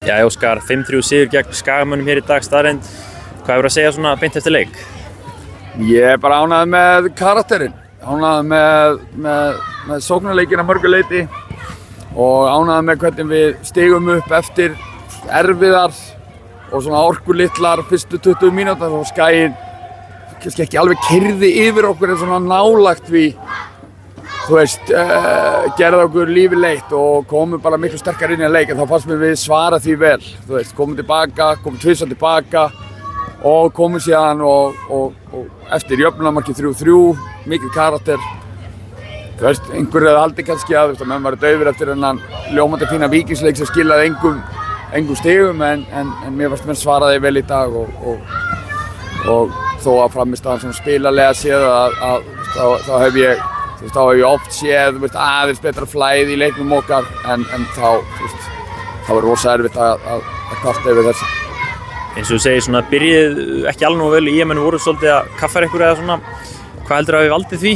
Já, Óskar, 5-3 sigur gegn Skagamönnum hér í dag, staðreynd. Hvað hefur að segja svona beint eftir leik? Ég bara ánægður með karakterinn, ánægður með sóknarleikinn að mörgu leyti og ánægður með hvernig við stigum upp eftir erfiðar og svona orkulitlar fyrstu 20 mínútur og Skaginn kannski ekki alveg keyrði yfir okkur en svona nálægt við, þú veist, gerði okkur lífið leitt og komum bara miklu sterkar inn í leik en þá fannst mér við svara því vel, þú veist, komum tvisvar tilbaka og komum síðan og eftir jöfnunarmarkið 3-3, mikið karakter. Þú veist, einhver hefði haldið kannski að menn væru daufir eftir þennan ljómandi fína Víkingsleik sem skilaði engum stigum en mér fannst menn svaraði vel í dag og þó að frammistaðan svona spilalega séð þá hef ég oft séð aðeins betra flæði í leiknum okkar en þá var rosa erfitt að kvarta yfir þessu. Eins og þú segir svona, byrjið ekki alveg nógu vel í EM-inu voru svolítið að kaffæra ykkur eða svona. Hvað heldur að við valdið því?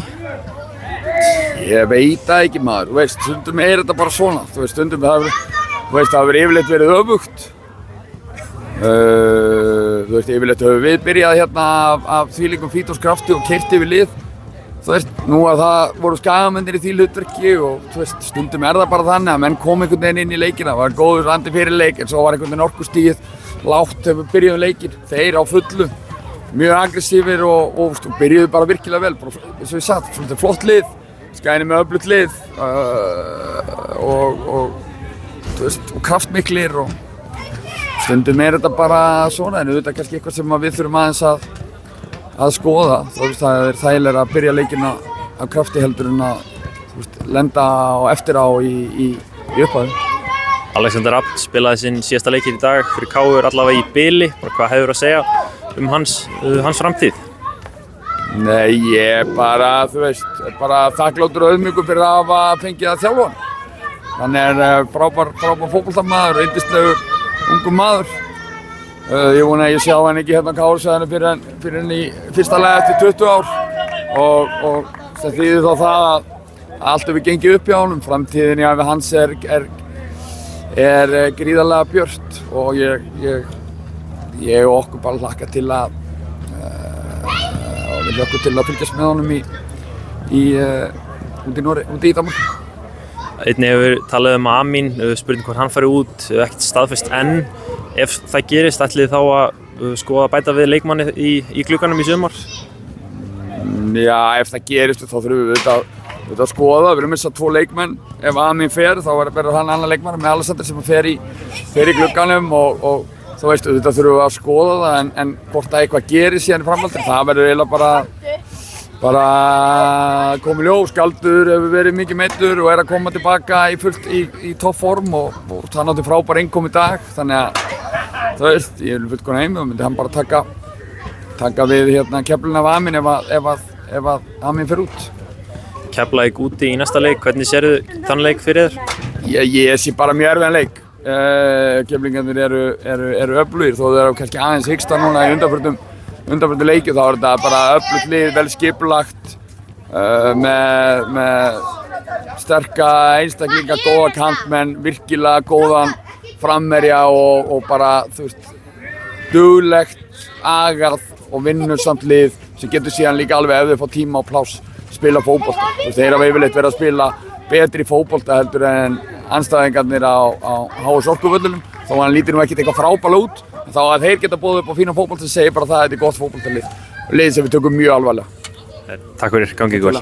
Ég veit það ekki maður, þú veist, stundum þetta bara svona. Þú veist, stundum það hefur yfirleitt verið öfugt. Þú veist, yfirleitt höfum við byrjað hérna af þvílíkum fítonskrafti og keyrt yfir lið. Þú veist, nú að það voru Skagamennir í því hlutverki og þú veist, stundum það bara þannig að menn kom einhvern veginn inn í leikina. Það var góður andi fyrir leik en svo var einhvern veginn orkustigið lágt þegar við byrjuðum leikinn. Þeir á fullu, mjög aggressífir og byrjuðu bara virkilega vel. Bara, eins og ég sagt, svolítið flott lið, Skaginn með öflugt lið þú veist, og kraftmiklir og stundum þetta bara svona en auðvitað kannski eitthvað sem við þurfum aðeins að skoða. Þú veist, það þægilega að byrja leikina af krafti heldur en að lenda eftir á í upphafi. Alexander Abt spilaði sinn síðasta leikir í dag fyrir KR allavega í bili. Hvað hefur að segja hans framtíð? Nei, ég bara, þú veist, bara þakkláttur og auðmjúkur fyrir að hafa fengið að þjálfa hann. Hann frábær fótboltamaður, yndislegur ungur maður. Ég vona að ég sjá hann ekki hérna á KR-svæðinu fyrir hann í fyrsta lagi eftir 20 ár og það þýðir þá það að allt hefur gengið upp hjá honum. Framtíðin í ævi hans er gríðarlega björt og ég og okkur bara hlakka til að við hlökkum til að fylgjast með honum út í Danmark. Einnig hefur talað um Amin, spurning hvort hann fari út, ekkert staðfest enn. Ef það gerist, ætlið þá að skoða bæta við leikmanni í glugganum í sumar? Já, ef það gerist þá þurfum við að skoða. Við erum missað 2 leikmenn. Ef Amin fer þá verður hann annar leikmann með Alexander sem fer í glugganum og þú veist, þetta þurfum við að skoða það en hvort að eitthvað gerist síðan í framhaldinu, það verður eiginlega bara komið ljós. Galdur hefur verið mikið meiddur og að koma tilbaka í toppform og hann átti frábær innkom í dag, þannig að þú veist, ég vil fullkomna heim og myndi hann bara taka við hérna keflinu af Amin ef að Amin fer út. Keflavík úti í næsta leik, hvernig sérðu þann leik fyrir þér? Ég sé bara mjög erfiðan leik. Keflingarnir eru öflugir þó þeir eru kannski aðeins hiksta núna í undanförnum leikjum, þá þetta bara öflugt lið, vel skipulagt með sterka einstaklinga, góða kantmenn, virkilega góðan framherja og bara, þú veist, duglegt, agað og vinnusamt lið sem getur síðan líka alveg ef þau fá tíma og pláss spila fótbolta. Þeir hafa yfirleitt verið að spila betri fótbolta heldur en andstæðingarnir á HS Orkuvöllunum, þó að hann lítur nú ekkert eitthvað frábærlega út, þá að þeir geta boðið upp á fínan fótbolta sem segir bara að þetta er gott fótboltalið, lið sem við tökum mjög alvarlega. Takk fyrir, gangið vel.